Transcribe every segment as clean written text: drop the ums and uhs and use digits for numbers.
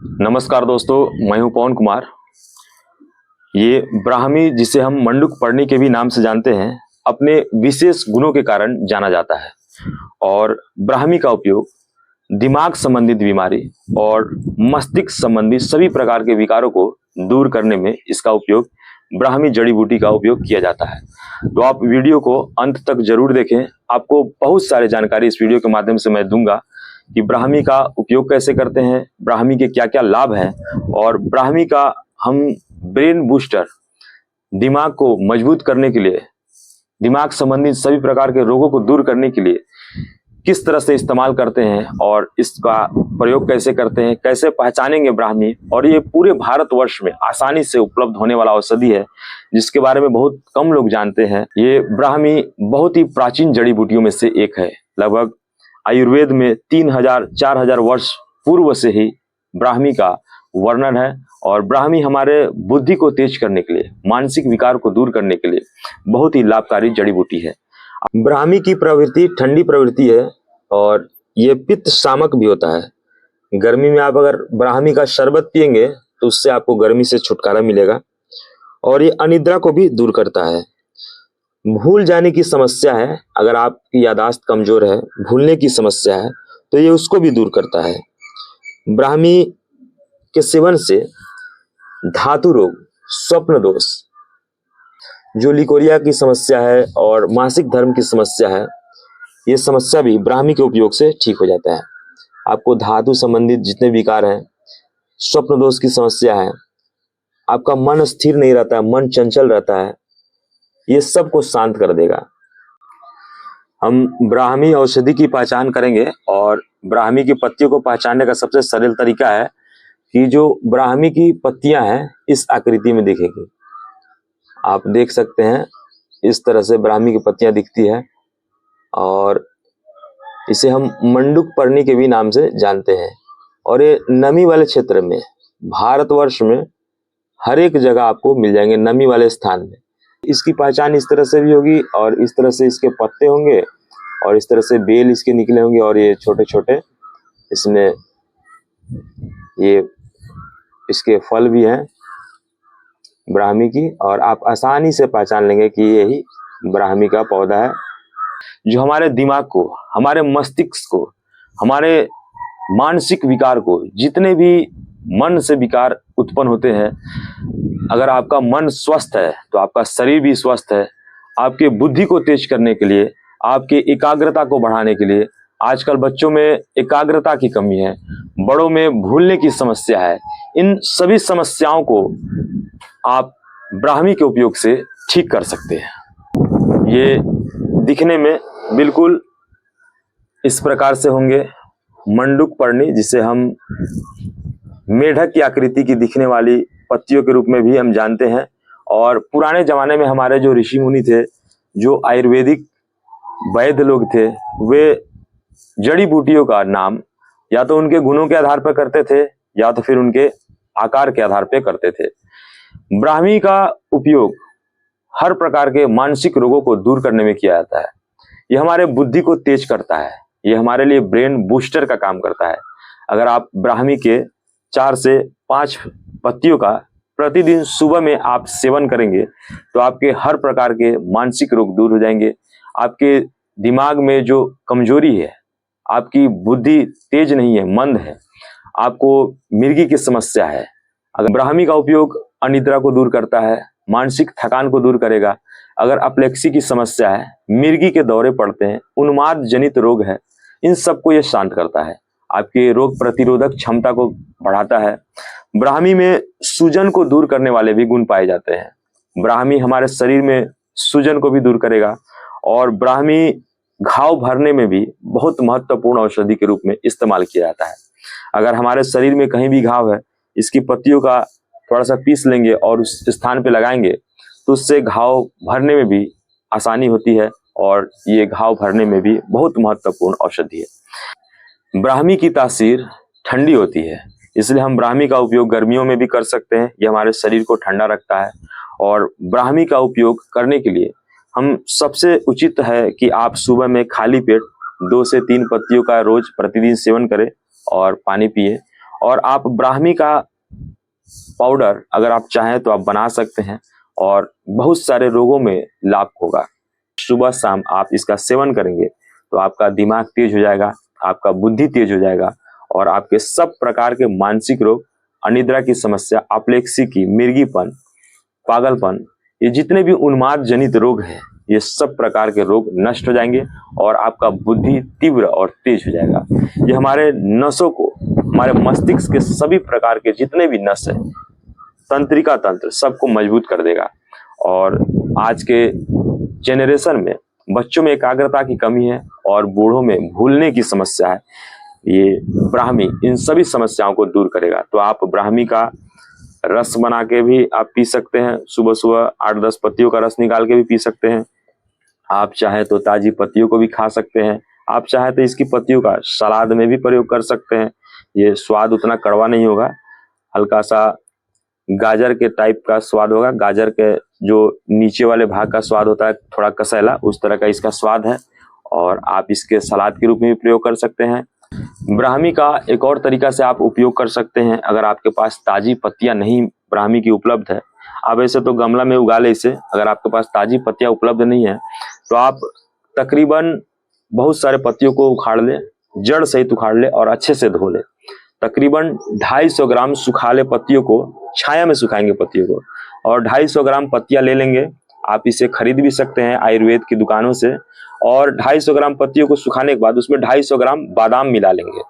नमस्कार दोस्तों, मैं हूं पवन कुमार। ये ब्राह्मी, जिसे हम मंडूक पर्णी के भी नाम से जानते हैं, अपने विशेष गुणों के कारण जाना जाता है। और ब्राह्मी का उपयोग दिमाग संबंधित बीमारी और मस्तिष्क संबंधी सभी प्रकार के विकारों को दूर करने में इसका उपयोग ब्राह्मी जड़ी बूटी का उपयोग किया जाता है। तो आप वीडियो को अंत तक जरूर देखें। आपको बहुत सारी जानकारी इस वीडियो के माध्यम से मैं दूंगा कि ब्राह्मी का उपयोग कैसे करते हैं, ब्राह्मी के क्या क्या लाभ हैं, और ब्राह्मी का हम ब्रेन बूस्टर, दिमाग को मजबूत करने के लिए, दिमाग संबंधित सभी प्रकार के रोगों को दूर करने के लिए किस तरह से इस्तेमाल करते हैं और इसका प्रयोग कैसे करते हैं, कैसे पहचानेंगे ब्राह्मी। और ये पूरे भारतवर्ष में आसानी से उपलब्ध होने वाला औषधि है जिसके बारे में बहुत कम लोग जानते हैं। ये ब्राह्मी बहुत ही प्राचीन जड़ी बूटियों में से एक है। लगभग आयुर्वेद में 3000-4000 वर्ष पूर्व से ही ब्राह्मी का वर्णन है। और ब्राह्मी हमारे बुद्धि को तेज करने के लिए, मानसिक विकार को दूर करने के लिए बहुत ही लाभकारी जड़ी बूटी है। ब्राह्मी की प्रवृत्ति ठंडी प्रवृत्ति है और ये पित्त शामक भी होता है। गर्मी में आप अगर ब्राह्मी का शरबत पिएंगे तो उससे आपको गर्मी से छुटकारा मिलेगा। और ये अनिद्रा को भी दूर करता है। भूल जाने की समस्या है, अगर आपकी याददाश्त कमजोर है, भूलने की समस्या है, तो ये उसको भी दूर करता है। ब्राह्मी के सेवन से धातु रोग, स्वप्न दोष, जो लिकोरिया की समस्या है और मासिक धर्म की समस्या है, ये समस्या भी ब्राह्मी के उपयोग से ठीक हो जाता है। आपको धातु संबंधित जितने विकार हैं, स्वप्न दोष की समस्या है, आपका मन स्थिर नहीं रहता है, मन चंचल रहता है, ये सब को शांत कर देगा। हम ब्राह्मी औषधि की पहचान करेंगे और ब्राह्मी की पत्तियों को पहचानने का सबसे सरल तरीका है कि जो ब्राह्मी की पत्तियां हैं इस आकृति में दिखेगी। आप देख सकते हैं इस तरह से ब्राह्मी की पत्तियां दिखती है और इसे हम मंडूक पर्णी के भी नाम से जानते हैं। और ये नमी वाले क्षेत्र में, भारतवर्ष में हर एक जगह आपको मिल जाएंगे, नमी वाले स्थान में। इसकी पहचान इस तरह से भी होगी और इस तरह से इसके पत्ते होंगे और इस तरह से बेल इसके निकले होंगे और ये छोटे छोटे इसमें ये इसके फल भी हैं ब्राह्मी की। और आप आसानी से पहचान लेंगे कि यही ब्राह्मी का पौधा है, जो हमारे दिमाग को, हमारे मस्तिष्क को, हमारे मानसिक विकार को, जितने भी मन से विकार उत्पन्न होते हैं, अगर आपका मन स्वस्थ है तो आपका शरीर भी स्वस्थ है। आपके बुद्धि को तेज करने के लिए, आपके एकाग्रता को बढ़ाने के लिए, आजकल बच्चों में एकाग्रता की कमी है, बड़ों में भूलने की समस्या है, इन सभी समस्याओं को आप ब्राह्मी के उपयोग से ठीक कर सकते हैं। ये दिखने में बिल्कुल इस प्रकार से होंगे, मंडूक पर्णी, जिसे हम मेढक की आकृति की दिखने वाली पत्तियों के रूप में भी हम जानते हैं। और पुराने जमाने में हमारे जो ऋषि मुनि थे, जो आयुर्वेदिक वैद्य लोग थे, वे जड़ी बूटियों का नाम या तो उनके गुणों के आधार पर करते थे या तो फिर उनके आकार के आधार पर करते थे। ब्राह्मी का उपयोग हर प्रकार के मानसिक रोगों को दूर करने में किया जाता है। यह हमारे बुद्धि को तेज करता है, यह हमारे लिए ब्रेन बूस्टर का काम करता है। अगर आप ब्राह्मी के 4 से 5 पत्तियों का प्रतिदिन सुबह में आप सेवन करेंगे तो आपके हर प्रकार के मानसिक रोग दूर हो जाएंगे। आपके दिमाग में जो कमजोरी है, आपकी बुद्धि तेज नहीं है, मंद है, आपको मिर्गी की समस्या है, अगर ब्राह्मी का उपयोग अनिद्रा को दूर करता है, मानसिक थकान को दूर करेगा। अगर अप्लेक्सी की समस्या है, मिर्गी के दौरे पड़ते हैं, उन्माद जनित रोग है, इन सबको ये शांत करता है, आपके रोग प्रतिरोधक क्षमता को बढ़ाता है। ब्राह्मी में सूजन को दूर करने वाले भी गुण पाए जाते हैं। ब्राह्मी हमारे शरीर में सूजन को भी दूर करेगा। और ब्राह्मी घाव भरने में भी बहुत महत्वपूर्ण औषधि के रूप में इस्तेमाल किया जाता है। अगर हमारे शरीर में कहीं भी घाव है, इसकी पत्तियों का थोड़ा सा पीस लेंगे और उस स्थान पे लगाएंगे तो उससे घाव भरने में भी आसानी होती है और ये घाव भरने में भी बहुत महत्वपूर्ण औषधि है। ब्राह्मी की तासीर ठंडी होती है, इसलिए हम ब्राह्मी का उपयोग गर्मियों में भी कर सकते हैं। ये हमारे शरीर को ठंडा रखता है। और ब्राह्मी का उपयोग करने के लिए हम सबसे उचित है कि आप सुबह में खाली पेट 2 से 3 पत्तियों का रोज प्रतिदिन सेवन करें और पानी पिए। और आप ब्राह्मी का पाउडर अगर आप चाहें तो आप बना सकते हैं और बहुत सारे रोगों में लाभ होगा। सुबह शाम आप इसका सेवन करेंगे तो आपका दिमाग तेज हो जाएगा, आपका बुद्धि तेज हो जाएगा और आपके सब प्रकार के मानसिक रोग, अनिद्रा की समस्या, अपलेक्सी की, मिर्गीपन, पागलपन, ये जितने भी उन्माद जनित रोग हैं, ये सब प्रकार के रोग नष्ट हो जाएंगे और आपका बुद्धि तीव्र और तेज हो जाएगा। ये हमारे नसों को, हमारे मस्तिष्क के सभी प्रकार के जितने भी नस है, तंत्रिका तंत्र, सबको मजबूत कर देगा। और आज के जेनरेशन में बच्चों में एकाग्रता की कमी है और बूढ़ों में भूलने की समस्या है, ये ब्राह्मी इन सभी समस्याओं को दूर करेगा। तो आप ब्राह्मी का रस बना के भी आप पी सकते हैं, सुबह सुबह 8-10 पत्तियों का रस निकाल के भी पी सकते हैं। आप चाहे तो ताजी पत्तियों को भी खा सकते हैं, आप चाहे तो इसकी पत्तियों का सलाद में भी प्रयोग कर सकते हैं। ये स्वाद उतना कड़वा नहीं होगा, हल्का सा गाजर के टाइप का स्वाद होगा। गाजर के जो नीचे वाले भाग का स्वाद होता है थोड़ा कसैला, उस तरह का इसका स्वाद है और आप इसके सलाद के रूप में भी प्रयोग कर सकते हैं। ब्राह्मी का एक और तरीका से आप उपयोग कर सकते हैं, अगर आपके पास ताजी पत्तियां नहीं ब्राह्मी की उपलब्ध है, आप ऐसे तो गमला में उगा ले इसे, अगर आपके पास ताजी पत्तियां उपलब्ध नहीं है तो आप तकरीबन बहुत सारे पत्तियों को उखाड़ ले, जड़ सहित उखाड़ ले और अच्छे से धो ले। तकरीबन 250 ग्राम सुखा ले पत्तियों को, छाया में सुखाएंगे पत्तियों को, और 250 ग्राम पत्तियां ले लेंगे। आप इसे खरीद भी सकते हैं आयुर्वेद की दुकानों से। और 250 ग्राम पत्तियों को सुखाने के बाद उसमें 250 ग्राम बादाम मिला लेंगे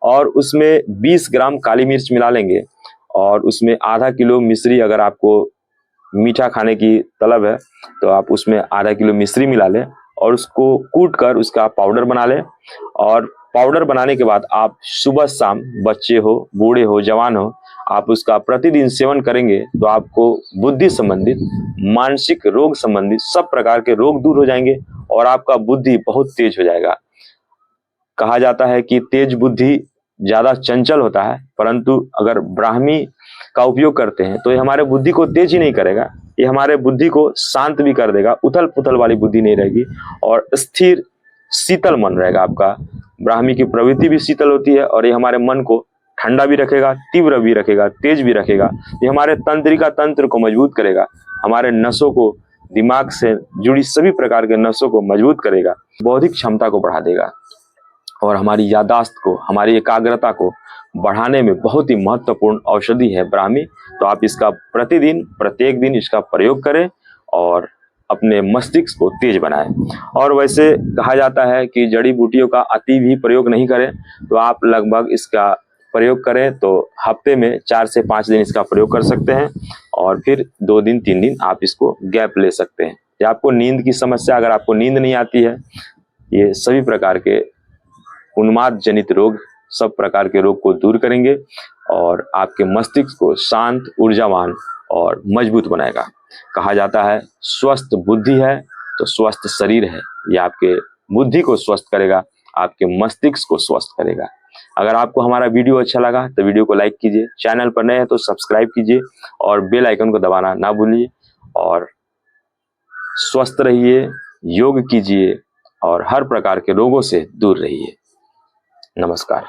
और उसमें 20 ग्राम काली मिर्च मिला लेंगे और उसमें आधा किलो मिश्री, अगर आपको मीठा खाने की तलब है तो आप उसमें आधा किलो मिश्री मिला लें और उसको कूट कर उसका पाउडर बना लें। और पाउडर बनाने के बाद आप सुबह शाम, बच्चे हो, बूढ़े हो, जवान हो, आप उसका प्रतिदिन सेवन करेंगे तो आपको बुद्धि संबंधित, मानसिक रोग संबंधित सब प्रकार के रोग दूर हो जाएंगे और आपका बुद्धि बहुत तेज हो जाएगा। कहा जाता है कि तेज बुद्धि ज्यादा चंचल होता है, परंतु अगर ब्राह्मी का उपयोग करते हैं तो ये हमारे बुद्धि को तेज ही नहीं करेगा, ये हमारे बुद्धि को शांत भी कर देगा। उथल पुथल वाली बुद्धि नहीं रहेगी और स्थिर शीतल मन रहेगा आपका। ब्राह्मी की प्रवृत्ति भी शीतल होती है और ये हमारे मन को ठंडा भी रखेगा, तीव्र भी रखेगा, तेज भी रखेगा। ये हमारे तंत्रिका तंत्र को मजबूत करेगा, हमारे नसों को, दिमाग से जुड़ी सभी प्रकार के नसों को मजबूत करेगा, बौद्धिक क्षमता को बढ़ा देगा और हमारी याददाश्त को, हमारी एकाग्रता को बढ़ाने में बहुत ही महत्वपूर्ण औषधि है ब्राह्मी। तो आप इसका प्रतिदिन, प्रत्येक दिन इसका प्रयोग करें और अपने मस्तिष्क को तेज बनाएं। और वैसे कहा जाता है कि जड़ी बूटियों का अति भी प्रयोग नहीं करें, तो आप लगभग इसका प्रयोग करें तो हफ्ते में 4 से 5 दिन इसका प्रयोग कर सकते हैं और फिर 2 दिन 3 दिन आप इसको गैप ले सकते हैं। या आपको नींद की समस्या, अगर आपको नींद नहीं आती है, ये सभी प्रकार के उन्माद जनित रोग, सब प्रकार के रोग को दूर करेंगे और आपके मस्तिष्क को शांत, ऊर्जावान और मजबूत बनाएगा। कहा जाता है स्वस्थ बुद्धि है तो स्वस्थ शरीर है, ये आपके बुद्धि को स्वस्थ करेगा, आपके मस्तिष्क को स्वस्थ करेगा। अगर आपको हमारा वीडियो अच्छा लगा तो वीडियो को लाइक कीजिए, चैनल पर नए हैं तो सब्सक्राइब कीजिए और बेल आइकन को दबाना ना भूलिए। और स्वस्थ रहिए, योग कीजिए और हर प्रकार के रोगों से दूर रहिए। नमस्कार।